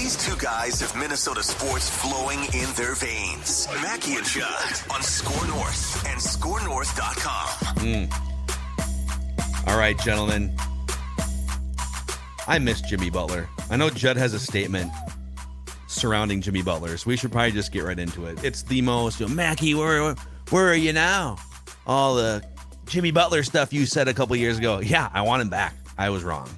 These two guys have Minnesota sports flowing in their veins. Mackey and Judd on Score North and ScoreNorth.com. All right, gentlemen. I miss Jimmy Butler. I know Judd has a statement surrounding Jimmy Butler, so we should probably just get right into it. It's the most, Mackey, where are you now? All the Jimmy Butler stuff you said a couple years ago. Yeah, I want him back. I was wrong.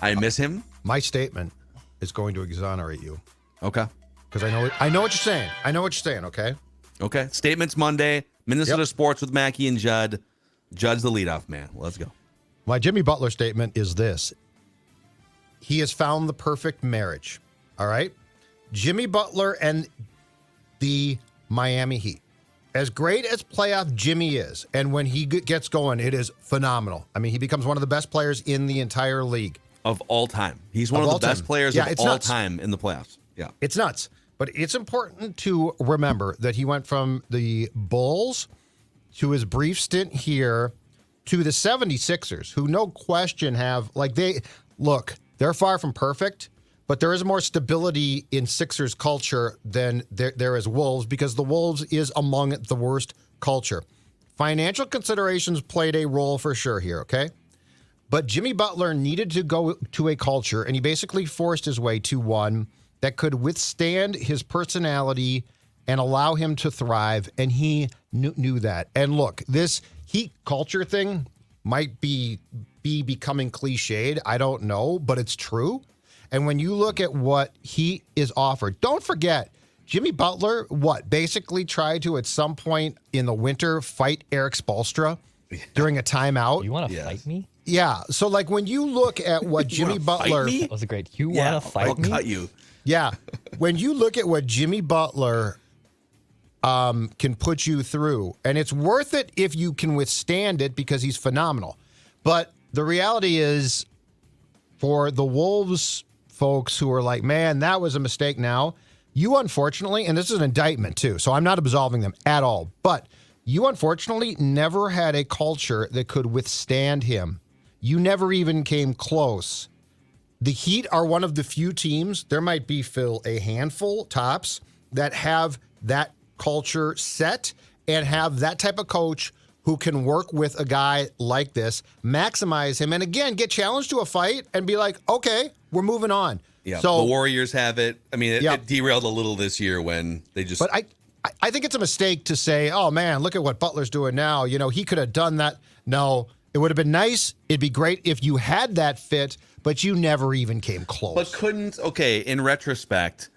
I miss him. My statement is going to exonerate you. Okay. Because I know what you're saying. I know what you're saying, okay? Okay. Statements Monday. Minnesota Sports with Mackey and Judd. Judd's the leadoff man. Let's go. My Jimmy Butler statement is this. He has found the perfect marriage, all right? Jimmy Butler and the Miami Heat. As great as playoff Jimmy is, and when he gets going, it is phenomenal. I mean, he becomes one of the best players in the entire league. Of all time. He's one of the best players of all nuts. time in the playoffs. Yeah. It's nuts. But it's important to remember that he went from the Bulls to his brief stint here to the 76ers, who no question have, they're far from perfect, but there is more stability in Sixers culture than there is Wolves, because the Wolves is among the worst culture. Financial considerations played a role for sure here, okay? But Jimmy Butler needed to go to a culture, and he basically forced his way to one that could withstand his personality and allow him to thrive, and he knew that. And look, this Heat culture thing might be becoming cliched. I don't know, but it's true. And when you look at what he is offered, don't forget, Jimmy Butler, basically tried to, at some point in the winter, fight Eric Spoelstra during a timeout. You want to fight me? Yeah. So, when you look at what Jimmy Butler... That was great. You want to fight me? I'll cut you. Yeah. When you look at what Jimmy Butler can put you through, and it's worth it if you can withstand it because he's phenomenal. But the reality is, for the Wolves folks who are like, man, that was a mistake now, you unfortunately, and this is an indictment too, so I'm not absolving them at all, but you unfortunately never had a culture that could withstand him. You never even came close. The Heat are one of the few teams, there might be, Phil, a handful, tops, that have that culture set and have that type of coach who can work with a guy like this, maximize him, and again, get challenged to a fight and be like, okay, we're moving on. Yeah, so, the Warriors have it. I mean, it derailed a little this year when they just... But I think it's a mistake to say, oh, man, look at what Butler's doing now. He could have done that. No, it would have been nice. It'd be great if you had that fit, but you never even came close. But in retrospect,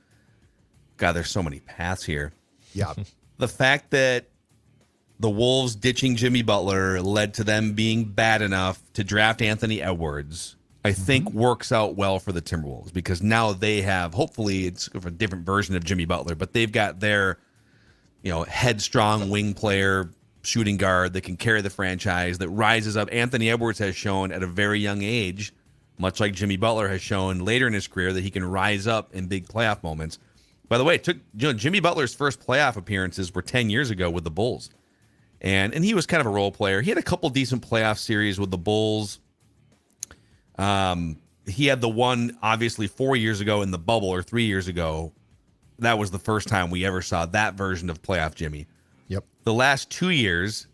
God, there's so many paths here. Yeah. The fact that the Wolves ditching Jimmy Butler led to them being bad enough to draft Anthony Edwards, I think works out well for the Timberwolves, because now they have, hopefully it's a different version of Jimmy Butler, but they've got their, headstrong wing player, shooting guard that can carry the franchise, that rises up. Anthony Edwards has shown at a very young age, much like Jimmy Butler has shown later in his career, that he can rise up in big playoff moments. By the way, it took Jimmy Butler's first playoff appearances were 10 years ago with the Bulls. And he was kind of a role player. He had a couple decent playoff series with the Bulls. He had the one, obviously, 4 years ago in the bubble, or 3 years ago. That was the first time we ever saw that version of playoff Jimmy. Yep. The last 2 years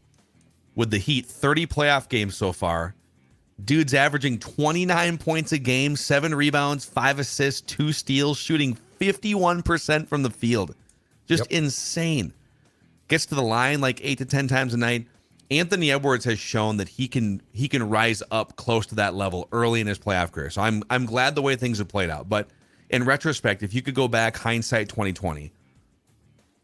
with the Heat, 30 playoff games so far. Dude's averaging 29 points a game, 7 rebounds, 5 assists, 2 steals, shooting 51% from the field. Just insane. Gets to the line like 8 to 10 times a night. Anthony Edwards has shown that he can rise up close to that level early in his playoff career. So I'm glad the way things have played out. But in retrospect, if you could go back, hindsight 2020,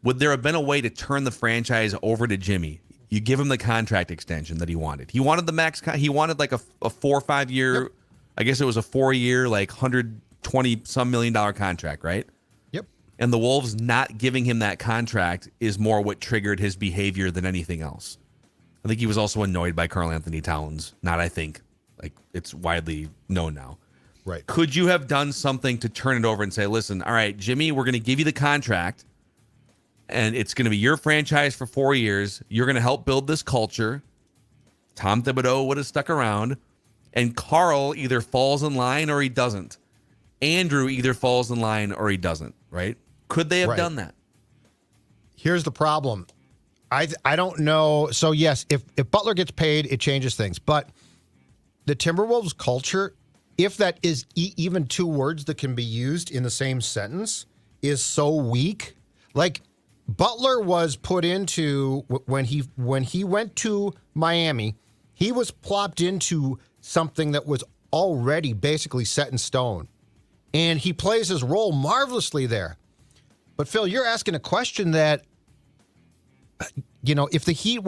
would there have been a way to turn the franchise over to Jimmy? You give him the contract extension that he wanted. He wanted the max. He wanted like a 4 or 5 year. I guess it was a 4 year, like $120-some million contract, right? Yep. And the Wolves not giving him that contract is more what triggered his behavior than anything else. I think he was also annoyed by Karl Anthony Towns. Not, I think. Like, it's widely known now. Right. Could you have done something to turn it over and say, listen, all right, Jimmy, we're going to give you the contract, and it's going to be your franchise for 4 years. You're going to help build this culture. Tom Thibodeau would have stuck around, and Karl either falls in line or he doesn't. Andrew either falls in line or he doesn't, right? Could they have done that? Here's the problem. I don't know. So, yes, if Butler gets paid, it changes things. But the Timberwolves culture, if that is even two words that can be used in the same sentence, is so weak. Like, Butler was put into, when he went to Miami, he was plopped into something that was already basically set in stone. And he plays his role marvelously there. But, Phil, you're asking a question that, if the Heat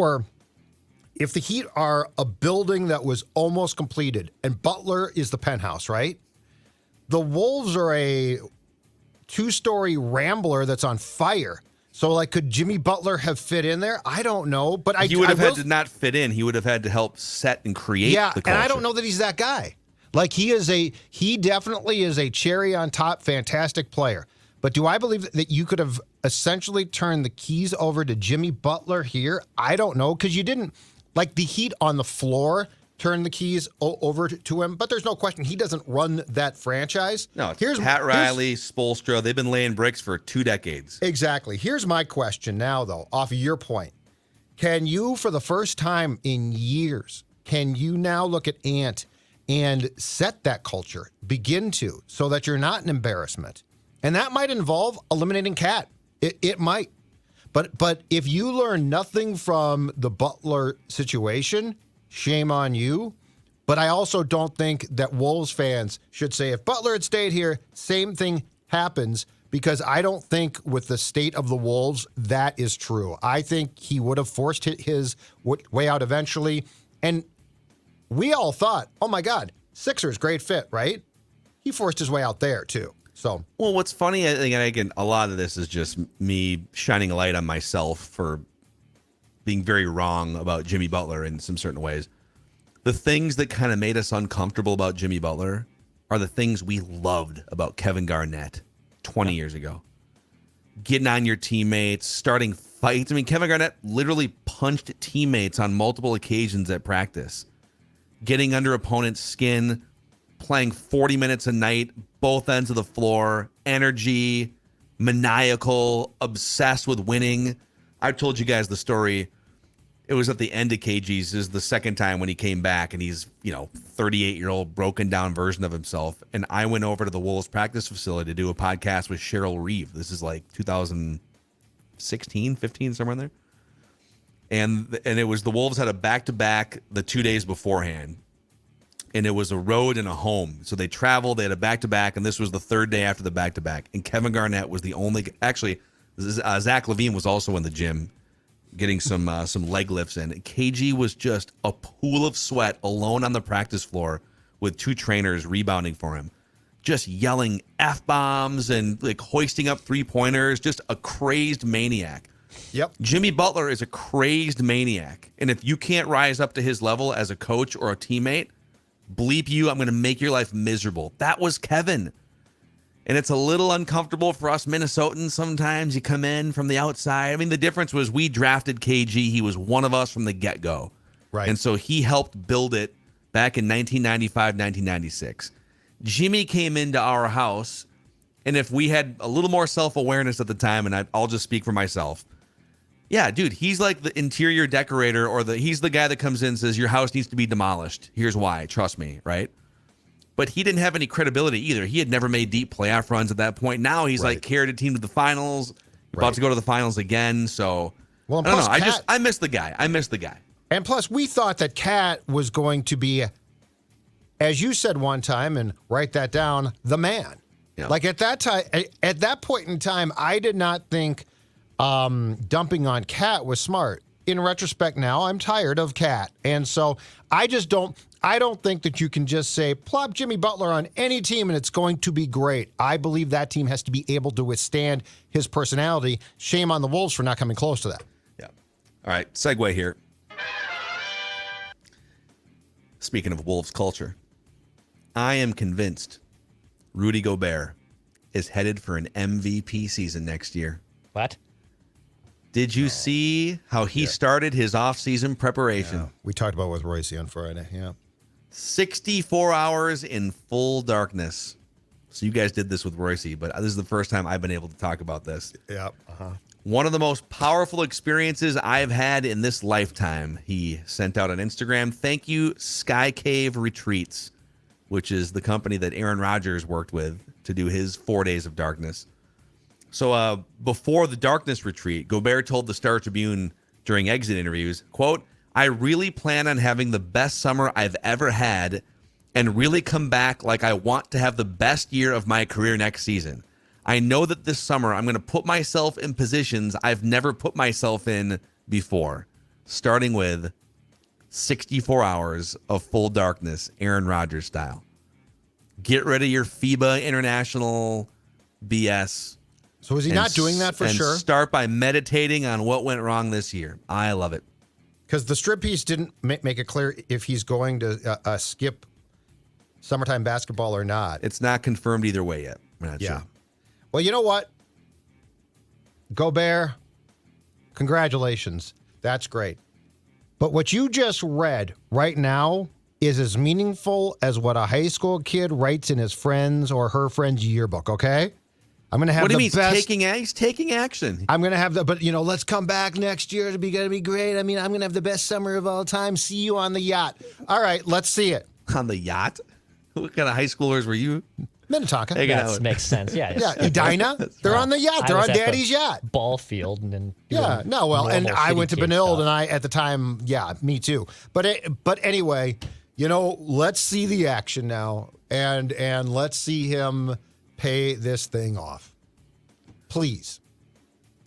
are a building that was almost completed and Butler is the penthouse, right? The Wolves are a 2-story rambler that's on fire. So, like, could Jimmy Butler have fit in there? I don't know. But he would have had to not fit in. He would have had to help set and create the culture. And I don't know that he's that guy. Like, he definitely is a cherry on top, fantastic player. But do I believe that you could have essentially turned the keys over to Jimmy Butler here? I don't know, because you didn't, like, the Heat on the floor turn the keys over to him. But there's no question he doesn't run that franchise. No, it's Pat Riley, Spoelstra. They've been laying bricks for 2 decades. Exactly. Here's my question now, though, off of your point. Can you, for the first time in years, can you now look at Ant and set that culture, begin to, so that you're not an embarrassment? And that might involve eliminating Cat. It might. But if you learn nothing from the Butler situation, shame on you. But I also don't think that Wolves fans should say, if Butler had stayed here, same thing happens, because I don't think with the state of the Wolves, that is true. I think he would have forced his way out eventually. And we all thought, oh my God, Sixers, great fit, right? He forced his way out there too. So, well, what's funny, I think, and again, a lot of this is just me shining a light on myself for being very wrong about Jimmy Butler in some certain ways. The things that kind of made us uncomfortable about Jimmy Butler are the things we loved about Kevin Garnett 20 years ago. Getting on your teammates, starting fights. I mean, Kevin Garnett literally punched teammates on multiple occasions at practice. Getting under opponents' skin, playing 40 minutes a night, both ends of the floor, energy, maniacal, obsessed with winning. I've told you guys the story. It was at the end of KG's. This is the second time when he came back, and he's, 38-year-old broken down version of himself. And I went over to the Wolves practice facility to do a podcast with Cheryl Reeve. This is like 2016, 15, somewhere in there. And it was the Wolves had a back-to-back the 2 days beforehand. And it was a road and a home. So they traveled, they had a back-to-back, and this was the third day after the back-to-back. And Kevin Garnett was the only, actually, Zach LaVine was also in the gym getting some leg lifts in. KG was just a pool of sweat alone on the practice floor with 2 trainers rebounding for him. Just yelling F-bombs and like hoisting up 3-pointers, just a crazed maniac. Yep. Jimmy Butler is a crazed maniac. And if you can't rise up to his level as a coach or a teammate, bleep you, I'm going to make your life miserable. That was Kevin. And it's a little uncomfortable for us Minnesotans sometimes. You come in from the outside. I mean, the difference was we drafted KG. He was one of us from the get-go. Right. And so he helped build it back in 1995, 1996. Jimmy came into our house, and if we had a little more self-awareness at the time, and I'll just speak for myself, yeah, dude, he's like the interior decorator, or he's the guy that comes in and says, your house needs to be demolished. Here's why. Trust me, right? But he didn't have any credibility either. He had never made deep playoff runs at that point. Now he's like carried a team to the finals, about to go to the finals again. So, well, I don't know. I miss the guy. And plus, we thought that Cat was going to be, as you said one time, and write that down, the man. Yeah. Like at that point in time, I did not think dumping on Cat was smart. In retrospect now, I'm tired of Cat. And so I don't think that you can just say, plop Jimmy Butler on any team and it's going to be great. I believe that team has to be able to withstand his personality. Shame on the Wolves for not coming close to that. Yeah. All right, segue here. Speaking of Wolves culture, I am convinced Rudy Gobert is headed for an MVP season next year. What? Did you see how he started his offseason preparation? Yeah. We talked about it with Royce on Friday. Yeah. 64 hours in full darkness. So you guys did this with Royce, but this is the first time I've been able to talk about this. Yeah. One of the most powerful experiences I've had in this lifetime, he sent out on Instagram. Thank you, Sky Cave Retreats, which is the company that Aaron Rodgers worked with to do his 4 days of darkness. So before the darkness retreat, Gobert told the Star Tribune during exit interviews, quote, "I really plan on having the best summer I've ever had and really come back like I want to have the best year of my career next season. I know that this summer I'm going to put myself in positions I've never put myself in before, starting with 64 hours of full darkness, Aaron Rodgers style. Get rid of your FIBA international BS. So is he not doing that for sure? Start by meditating on what went wrong this year. I love it. Because the strip piece didn't make it clear if he's going to skip summertime basketball or not. It's not confirmed either way yet. We're not sure. Well, you know what? Gobert, congratulations. That's great. But what you just read right now is as meaningful as what a high school kid writes in his friend's or her friend's yearbook, okay? I'm going to have what do you the mean? best. He's taking action. I'm going to have but let's come back next year. It's going to be great. I mean, I'm going to have the best summer of all time. See you on the yacht. All right, let's see it. On the yacht? What kind of high schoolers were you? Minnetonka. That makes sense. Yeah. Yeah, Edina. They're on the yacht. They're on Daddy's yacht. Ball field and then and I went to Benilde, and I at the time, me too. But anyway, let's see the action now, and let's see him pay this thing off, please.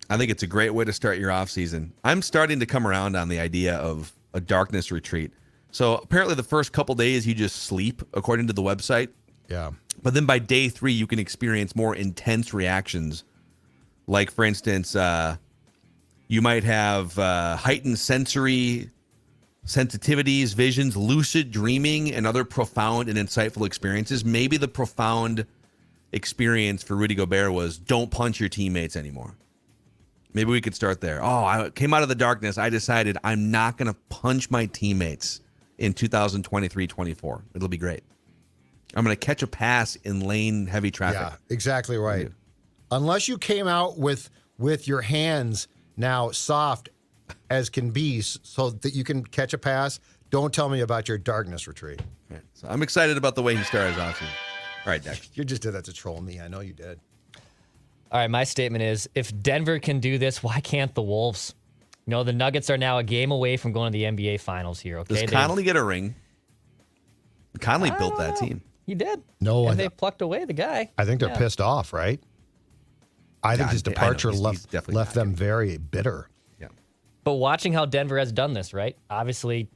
I think it's a great way to start your off season. I'm starting to come around on the idea of a darkness retreat. So apparently the first couple days you just sleep, according to the website. Yeah. But then by day 3, you can experience more intense reactions. Like, for instance, you might have heightened sensory sensitivities, visions, lucid dreaming, and other profound and insightful experiences. Maybe the profound experience for Rudy Gobert was don't punch your teammates anymore. Maybe we could start there. Oh, I came out of the darkness. I decided I'm not going to punch my teammates in 2023-24. It'll be great. I'm going to catch a pass in lane heavy traffic. Yeah, exactly right. Unless you came out with your hands now soft as can be so that you can catch a pass, don't tell me about your darkness retreat. Right. So I'm excited about the way he started his offseason. All right, Dex. You just did that to troll me. I know you did. All right, my statement is, if Denver can do this, why can't the Wolves? The Nuggets are now a game away from going to the NBA Finals here, okay? Does Connolly get a ring? Connolly built that team. He did. No, and they plucked away the guy. I think they're pissed off, right? I think his departure left them very bitter. Yeah. But watching how Denver has done this, right? Obviously,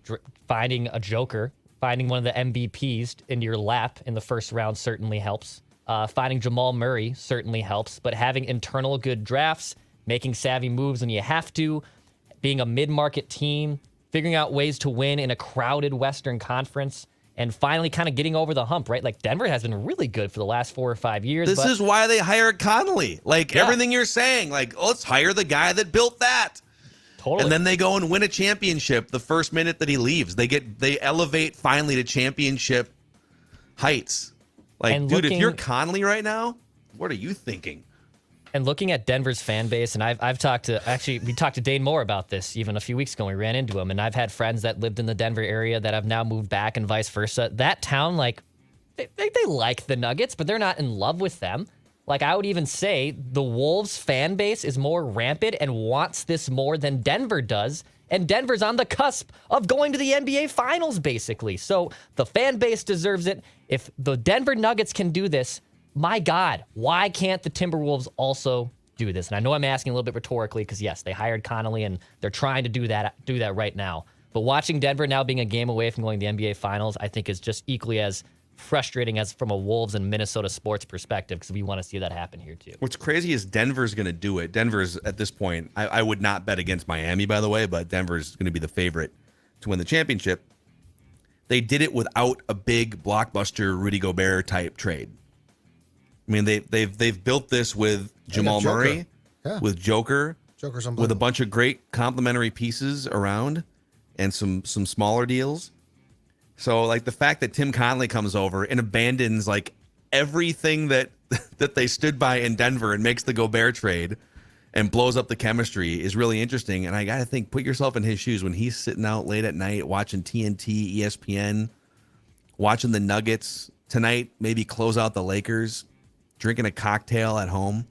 finding a joker, finding one of the MVPs into your lap in the first round certainly helps. Finding Jamal Murray certainly helps. But having internal good drafts, making savvy moves when you have to, being a mid-market team, figuring out ways to win in a crowded Western Conference, and finally kind of getting over the hump, right? Like, Denver has been really good for the last 4 or 5 years. This is why they hired Connolly. Everything you're saying, let's hire the guy that built that. Totally. And then they go and win a championship the first minute that he leaves. They elevate finally to championship heights. If you're Connolly right now, what are you thinking? And looking at Denver's fan base, and we talked to Dane Moore about this even a few weeks ago when we ran into him, and I've had friends that lived in the Denver area that have now moved back and vice versa. That town, they like the Nuggets, but they're not in love with them. I would even say the Wolves fan base is more rampant and wants this more than Denver does, and Denver's on the cusp of going to the NBA Finals, basically. So the fan base deserves it. If the Denver Nuggets can do this, my God, why can't the Timberwolves also do this? And I know I'm asking a little bit rhetorically because, yes, they hired Connolly and they're trying to do that right now. But watching Denver now being a game away from going to the NBA Finals, I think is just equally as frustrating as from a Wolves and Minnesota sports perspective, because we want to see that happen here too. What's crazy is Denver's going to do it. Denver's, at this point, I would not bet against Miami, by the way, but Denver's going to be the favorite to win the championship. They did it without a big blockbuster Rudy Gobert type trade. I mean, they've built this with Jamal Murray, with Joker, with a bunch of great complementary pieces around, and some smaller deals. So, the fact that Tim Connolly comes over and abandons, everything that they stood by in Denver and makes the Gobert trade and blows up the chemistry is really interesting. And I got to think, put yourself in his shoes when he's sitting out late at night watching TNT, ESPN, watching the Nuggets tonight, maybe close out the Lakers, drinking a cocktail at home.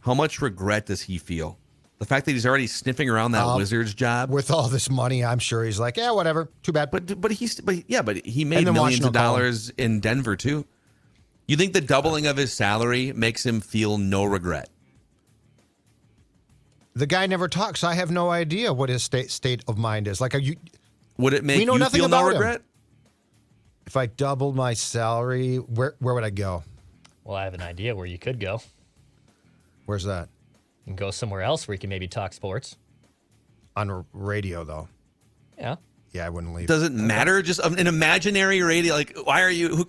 How much regret does he feel? The fact that he's already sniffing around that Wizards job with all this money, I'm sure he's like, yeah, whatever, too bad. But he made millions of dollars in Denver too. You think the doubling of his salary makes him feel no regret? The guy never talks. So I have no idea what his state of mind is. Like, would it make you feel no regret? If I doubled my salary, where would I go? Well, I have an idea where you could go. Where's that? You can go somewhere else where you can maybe talk sports. On radio, though. Yeah. Yeah, I wouldn't leave. Does it matter? Just an imaginary radio? Like, why are you?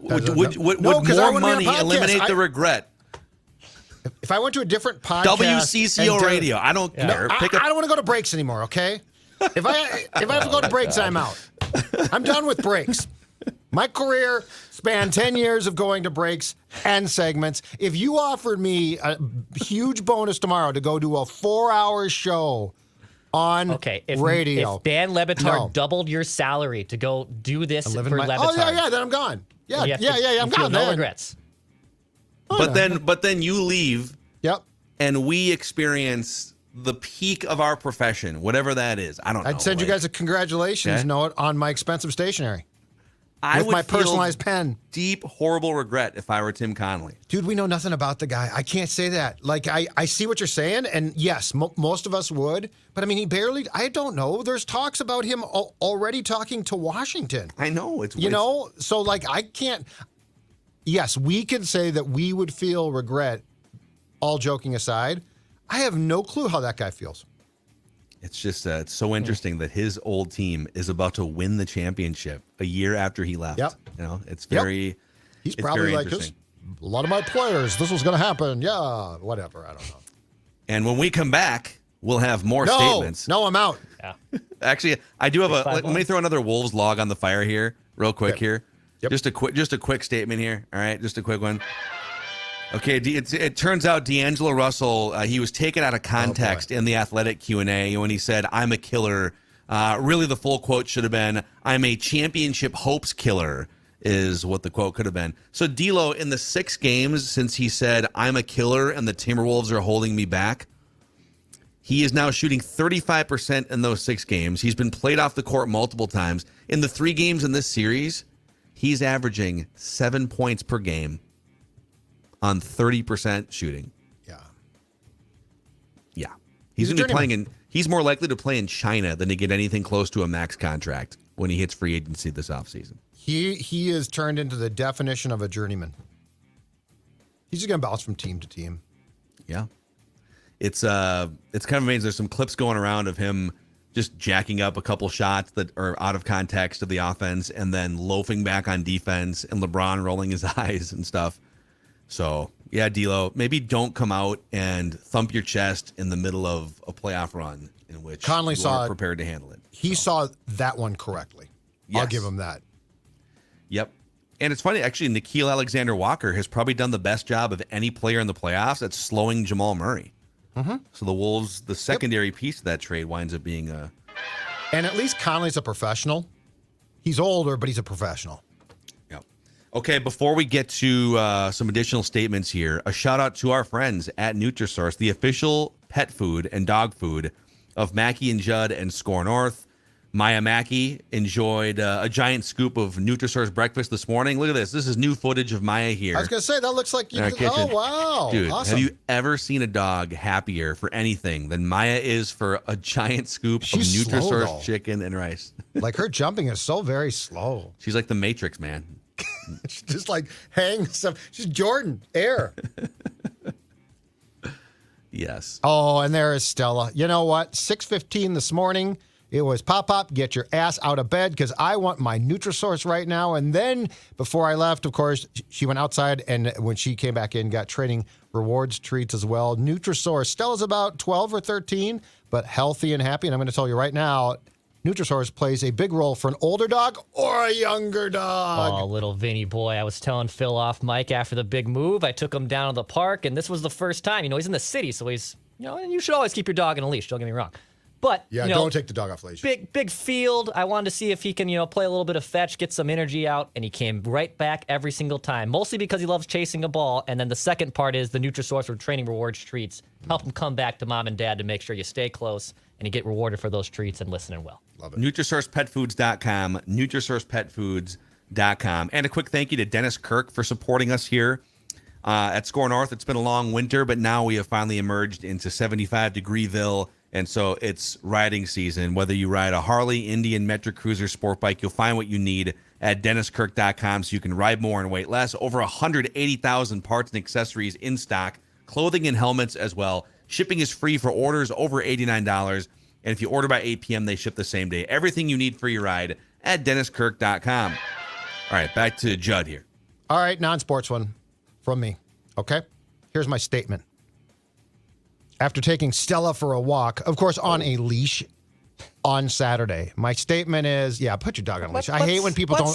Would more money eliminate the regret? If I went to a different podcast, WCCO radio, I don't care. I don't want to go to breaks anymore. Okay, if I have to go to breaks, I'm out. I'm done with breaks. My career spanned 10 years of going to breaks and segments. If you offered me a huge bonus tomorrow to go do a 4-hour show on radio, if Dan Lebatard doubled your salary to go do this for Lebatard, oh yeah, then I'm gone. Yeah, I'm gone. No regrets. But then you leave. Yep. And we experience the peak of our profession, whatever that is. I don't know. I'd send you guys a congratulations note on my expensive stationery. I with would my feel personalized pen. Deep, horrible regret if I were Tim Connolly. Dude, we know nothing about the guy. I can't say that. Like, I see what you're saying, and yes, most of us would. But, I mean, I don't know. There's talks about him already talking to Washington. I know. So, like, I can't. Yes, we could say that we would feel regret, all joking aside. I have no clue how that guy feels. It's just it's so interesting that his old team is about to win the championship a year after he left. Yep. You know, it's very. He's probably like, a lot of my players, this was going to happen. Yeah, whatever. I don't know. And when we come back, we'll have more statements. No, I'm out. Yeah. Actually, I do have let me throw another Wolves log on the fire here, real quick here. Yep. Just a quick statement here. All right, just a quick one. Okay, it turns out D'Angelo Russell, he was taken out of context in the Athletic Q&A when he said, "I'm a killer." Really, the full quote should have been, "I'm a championship hopes killer," is what the quote could have been. So D'Lo, in the 6 games since he said, "I'm a killer and the Timberwolves are holding me back," he is now shooting 35% in those 6 games. He's been played off the court multiple times. In the 3 games in this series, he's averaging 7 points per game on 30% shooting. Yeah. He's going to be playing he's more likely to play in China than to get anything close to a max contract when he hits free agency this offseason. He is turned into the definition of a journeyman. He's just going to bounce from team to team. Yeah. It's kind of amazing. There's some clips going around of him just jacking up a couple shots that are out of context of the offense and then loafing back on defense and LeBron rolling his eyes and stuff. So, yeah, D'Lo, maybe don't come out and thump your chest in the middle of a playoff run in which Conley you are prepared to handle it. He saw that one correctly. Yes. I'll give him that. Yep. And it's funny, actually, Nickeil Alexander-Walker has probably done the best job of any player in the playoffs at slowing Jamal Murray. Mm-hmm. So the Wolves, the secondary piece of that trade winds up being a... And at least Conley's a professional. He's older, but he's a professional. Okay, before we get to some additional statements here, a shout out to our friends at Nutrisource, the official pet food and dog food of Mackey and Judd and Score North. Maya Mackey enjoyed a giant scoop of Nutrisource breakfast this morning. Look at this. This is new footage of Maya here. I was going to say, that looks like... Oh, wow. Dude, awesome. Have you ever seen a dog happier for anything than Maya is for a giant scoop of Nutrisource chicken and rice? Like, her jumping is so very slow. She's like the Matrix, man. She's just like hang stuff. She's Jordan, air. Yes. Oh, and there is Stella. You know what? 6:15 this morning. It was pop, get your ass out of bed because I want my Nutrisource right now. And then before I left, of course, she went outside, and when she came back in, got training rewards treats as well. Nutrisource. Stella's about 12 or 13, but healthy and happy. And I'm going to tell you right now, Nutrisource plays a big role for an older dog or a younger dog. Oh, little Vinny boy. I was telling Phil off Mike after the big move. I took him down to the park, and this was the first time. He's in the city, so he's, and you should always keep your dog in a leash. Don't get me wrong. But, Yeah, don't take the dog off leash. Big field. I wanted to see if he can, play a little bit of fetch, get some energy out, and he came right back every single time, mostly because he loves chasing a ball. And then the second part is the Nutrisource for training rewards treats. Help him come back to mom and dad to make sure you stay close and you get rewarded for those treats and listening well. Love it. NutrisourcePetFoods.com, NutrisourcePetFoods.com. And a quick thank you to Dennis Kirk for supporting us here at Score North. It's been a long winter, but now we have finally emerged into 75-degreeville. And so it's riding season. Whether you ride a Harley, Indian, Metric Cruiser, sport bike, you'll find what you need at DennisKirk.com so you can ride more and wait less. Over 180,000 parts and accessories in stock, clothing and helmets as well. Shipping is free for orders over $89. And if you order by 8 p.m., they ship the same day. Everything you need for your ride at DennisKirk.com. All right, back to Judd here. All right, non-sports one from me. Okay? Here's my statement. After taking Stella for a walk, of course, on a leash on Saturday, my statement is, put your dog on a leash. I hate when people don't.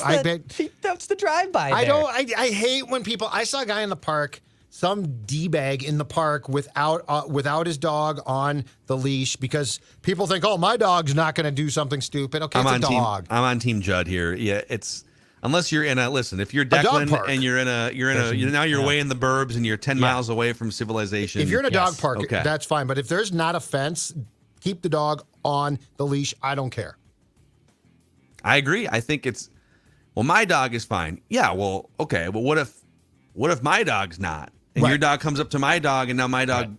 That's the drive-by. I hate when people. I saw a guy in the park, some D-bag in the park without his dog on the leash because people think, oh, my dog's not going to do something stupid. Okay, it's a dog. I'm on Team Judd here. Yeah, it's. Unless you're in if you're Declan and you're way in the burbs and you're 10 miles away from civilization. If you're in a dog park, that's fine. But if there's not a fence, keep the dog on the leash. I don't care. I agree. I think my dog is fine. Yeah, well, okay. But what if my dog's not? And your dog comes up to my dog and now my dog,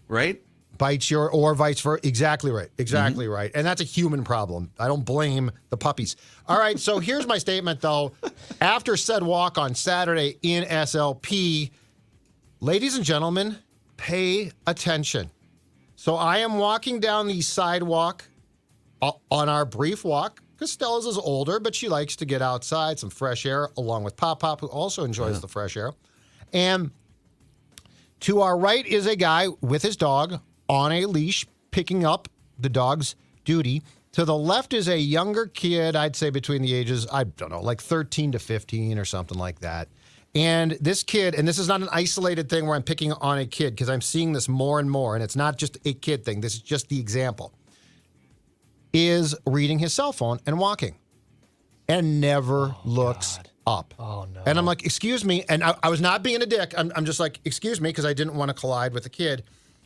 right? Bites or vice versa. Exactly right. Exactly right. And that's a human problem. I don't blame the puppies. All right, so here's my statement, though. After said walk on Saturday in SLP, ladies and gentlemen, pay attention. So I am walking down the sidewalk on our brief walk because Stella's is older, but she likes to get outside, some fresh air, along with Pop, who also enjoys the fresh air. And to our right is a guy with his dog on a leash, picking up the dog's duty. To the left is a younger kid, I'd say between the ages, I don't know, like 13 to 15 or something like that. And this kid, and this is not an isolated thing where I'm picking on a kid because I'm seeing this more and more, and it's not just a kid thing, this is just the example, is reading his cell phone and walking and never looks up. Oh, no. And I'm like, excuse me. And I was not being a dick. I'm just like, excuse me, because I didn't want to collide with the kid.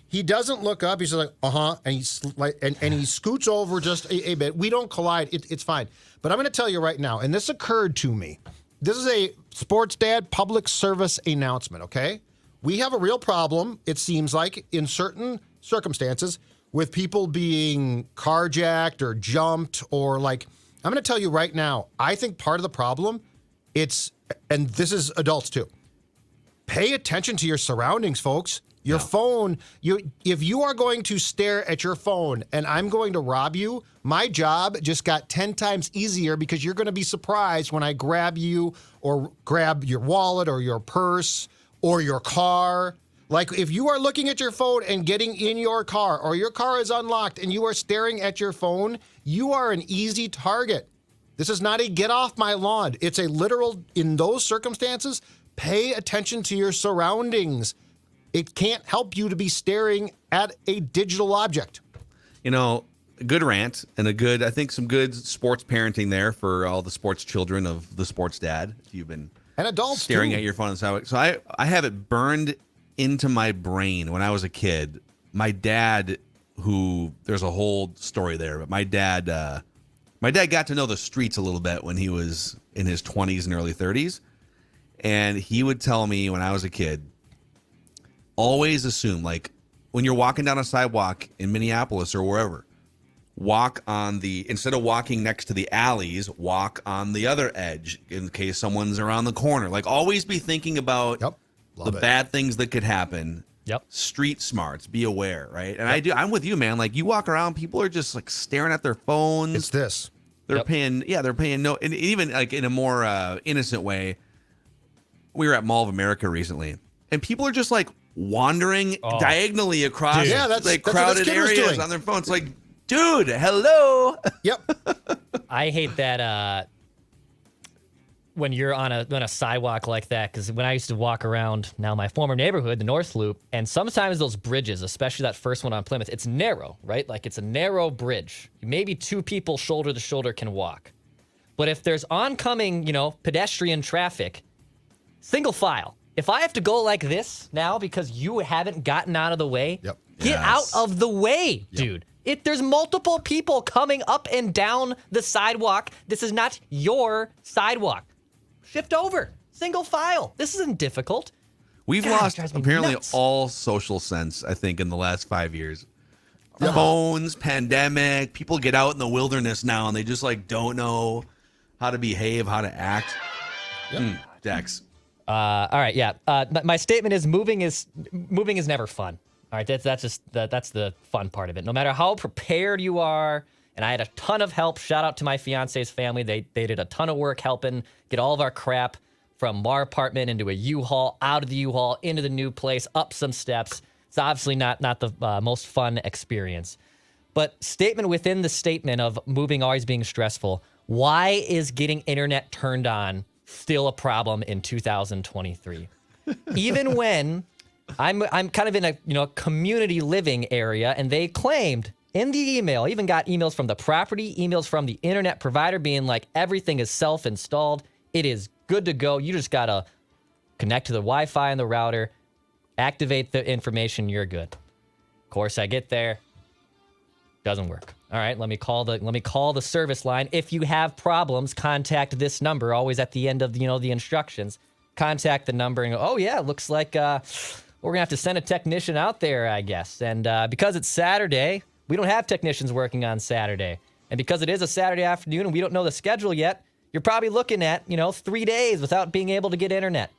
He doesn't look up. He's just like, and he's like, and he scoots over just a bit. We don't collide. It's fine. But I'm going to tell you right now, and this occurred to me. This is a Sports Dad public service announcement, okay? We have a real problem, it seems like, in certain circumstances with people being carjacked or jumped or like, I'm going to tell you right now, I think part of the problem, and this is adults too, pay attention to your surroundings, folks. Your phone, if you are going to stare at your phone and I'm going to rob you, my job just got 10 times easier because you're going to be surprised when I grab you or grab your wallet or your purse or your car. Like if you are looking at your phone and getting in your car or your car is unlocked and you are staring at your phone, you are an easy target. This is not a get off my lawn. It's a literal, in those circumstances, pay attention to your surroundings. It can't help you to be staring at a digital object. A good rant and I think some good sports parenting there for all the sports children of the Sports Dad. If you've been and adults staring too. At your phone on the sidewalk. So I have it burned into my brain when I was a kid. My dad, there's a whole story there, but my dad got to know the streets a little bit when he was in his 20s and early 30s. And he would tell me when I was a kid, always assume, like, when you're walking down a sidewalk in Minneapolis or wherever, instead of walking next to the alleys, walk on the other edge in case someone's around the corner. Like, always be thinking about bad things that could happen. Yep. Street smarts, be aware, right? And I'm with you, man. Like, you walk around, people are just, like, staring at their phones. It's this. They're paying no, and even, like, in a more innocent way, we were at Mall of America recently, and people are just, like, wandering diagonally across that's crowded what this kid was areas doing. on their phones. Like, Dude, hello. Yep. I hate that when you're on a sidewalk like that, because when I used to walk around now my former neighborhood, the North Loop, and sometimes those bridges, especially that first one on Plymouth, it's narrow, right? Like it's a narrow bridge. Maybe two people shoulder to shoulder can walk. But if there's oncoming, pedestrian traffic, single file. If I have to go like this now because you haven't gotten out of the way, Yep. get out of the way, dude. There's multiple people coming up and down the sidewalk. This is not your sidewalk. Shift over. Single file. This isn't difficult. We've God, lost it drives me apparently nuts. all social sense, I think, in the last 5 years. Phones, pandemic, people get out in the wilderness now and they just like don't know how to behave, how to act. Dex. All right, yeah. My statement is moving is never fun. All right, that's the fun part of it. No matter how prepared you are, and I had a ton of help. Shout out to my fiance's family. They did a ton of work helping get all of our crap from our apartment into a U-Haul, out of the U-Haul, into the new place, up some steps. It's obviously not the most fun experience. But statement within the statement of moving always being stressful, why is getting internet turned on still a problem in 2023? Even when I'm kind of in a community living area, and they claimed in the email, even got emails from the property, emails from the internet provider being like, everything is self-installed. It is good to go. You just got to connect to the Wi-Fi and the router, activate the information, you're good. Of course, I get there. Doesn't work. All right, let me call the service line. If you have problems, contact this number. Always at the end of the instructions. Contact the number and go, oh yeah, looks like we're gonna have to send a technician out there, I guess. And because it's Saturday, we don't have technicians working on Saturday. And because it is a Saturday afternoon and we don't know the schedule yet, you're probably looking at 3 days without being able to get internet.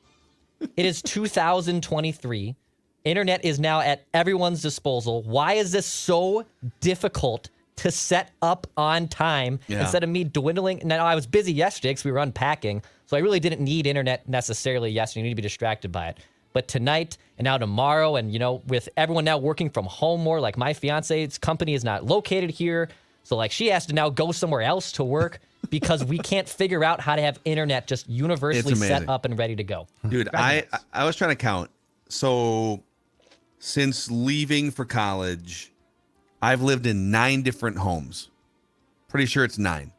It is 2023. Internet is now at everyone's disposal. Why is this so difficult to set up on time instead of me dwindling? Now, I was busy yesterday because we were unpacking, so I really didn't need internet necessarily yesterday. You need to be distracted by it. But tonight and now tomorrow, and with everyone now working from home more, like my fiance's company is not located here, so like she has to now go somewhere else to work because we can't figure out how to have internet just universally set up and ready to go. Dude, I was trying to count. So since leaving for college, I've lived in 9 different homes. Pretty sure it's 9.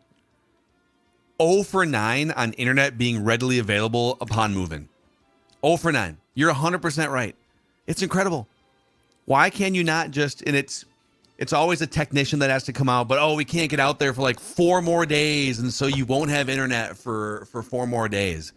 0 for 9 on internet being readily available upon moving. 0 for 9. You're 100% right. It's incredible. Why can you not just, and it's always a technician that has to come out, but we can't get out there for like 4 more days, and so you won't have internet for 4 more days.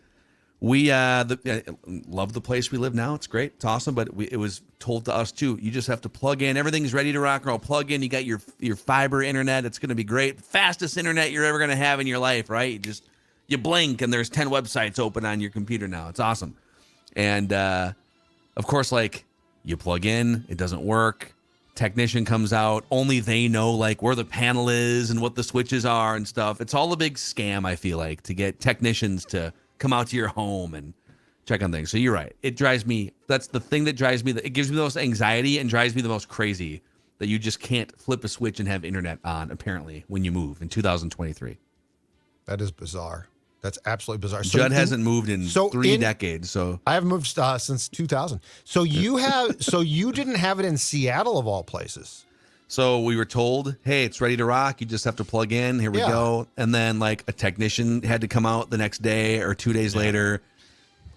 We love the place we live now. It's great. It's awesome. But it was told to us too. You just have to plug in. Everything's ready to rock and roll. Plug in. You got your fiber internet. It's going to be great. Fastest internet you're ever going to have in your life, right? You blink and there's 10 websites open on your computer now. It's awesome. And of course, like you plug in, it doesn't work. Technician comes out. Only they know like where the panel is and what the switches are and stuff. It's all a big scam. I feel like to get technicians to come out to your home and check on things. So you're right. It drives me. That's the thing that drives me. It gives me the most anxiety and drives me the most crazy that you just can't flip a switch and have internet on, apparently, when you move in 2023. That is bizarre. That's absolutely bizarre. Judd hasn't moved in 3 decades. So I haven't moved since 2000. So you didn't have it in Seattle of all places. So we were told, hey, it's ready to rock. You just have to plug in. Here we go. And then like a technician had to come out the next day or 2 days later,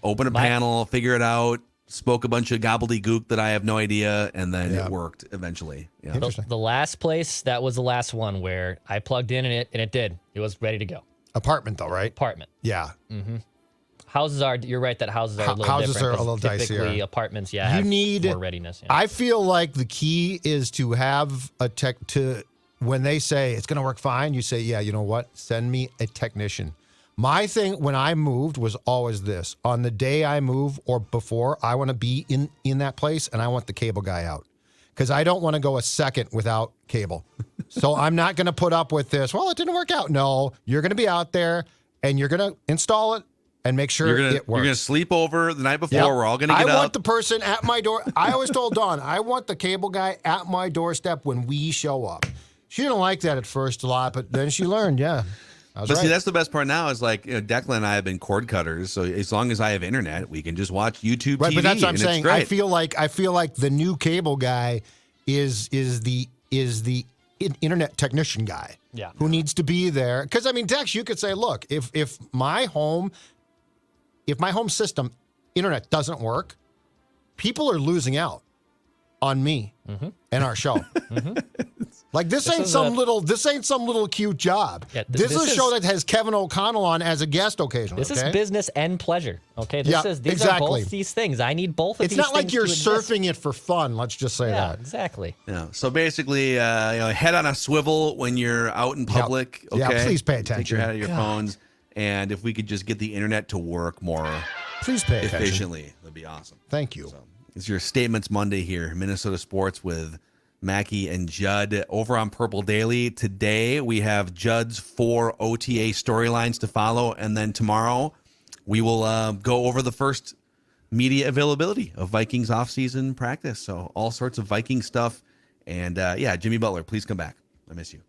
open a panel, figure it out, spoke a bunch of gobbledygook that I have no idea, and then it worked eventually. Yeah. The last place, that was the last one where I plugged in and it did. It was ready to go. Apartment though, right? Apartment. Yeah. Mm-hmm. You're right that houses are a little houses different. are a little typically dicier. Apartments, you need more readiness. Yeah. I feel like the key is to have a when they say it's going to work fine, you say, yeah, you know what? Send me a technician. My thing when I moved was always this. On the day I move or before, I want to be in that place and I want the cable guy out. Because I don't want to go a second without cable. So I'm not going to put up with this. Well, it didn't work out. No, you're going to be out there and you're going to install it and make sure it works. You're going to sleep over the night before. Yep. We're all going to get up. I want the person at my door. I always told Dawn, I want the cable guy at my doorstep when we show up. She didn't like that at first a lot, but then she learned. Yeah, I was But right. see, that's the best part now is like, Declan and I have been cord cutters. So as long as I have internet, we can just watch YouTube Right, TV. but that's what I'm and saying. It's great. I feel like the new cable guy is the internet technician guy. Yeah. Who needs to be there? Because I mean, Dex, you could say, look, if my home system internet doesn't work, people are losing out on me and our show. Like this ain't some little cute job. Yeah, this is a this show is- that has Kevin O'Connell on as a guest occasionally. This okay? is business and pleasure. Okay, Yeah, these exactly. are both these things. I need both of It's these. not like things you're to exist. surfing it for fun. Let's just say Yeah, that. exactly. Yeah. So basically, head on a swivel when you're out in public. Yeah, Okay. please pay Take attention. your head out of your God. phones. And if we could just get the internet to work more Please pay attention. efficiently, that'd be awesome. Thank you. So it's your Statements Monday here, Minnesota Sports with Mackey and Judd over on Purple Daily. Today we have Judd's 4 OTA storylines to follow, and then tomorrow we will go over the first media availability of Vikings offseason practice. So all sorts of Viking stuff. And Jimmy Butler, please come back. I miss you.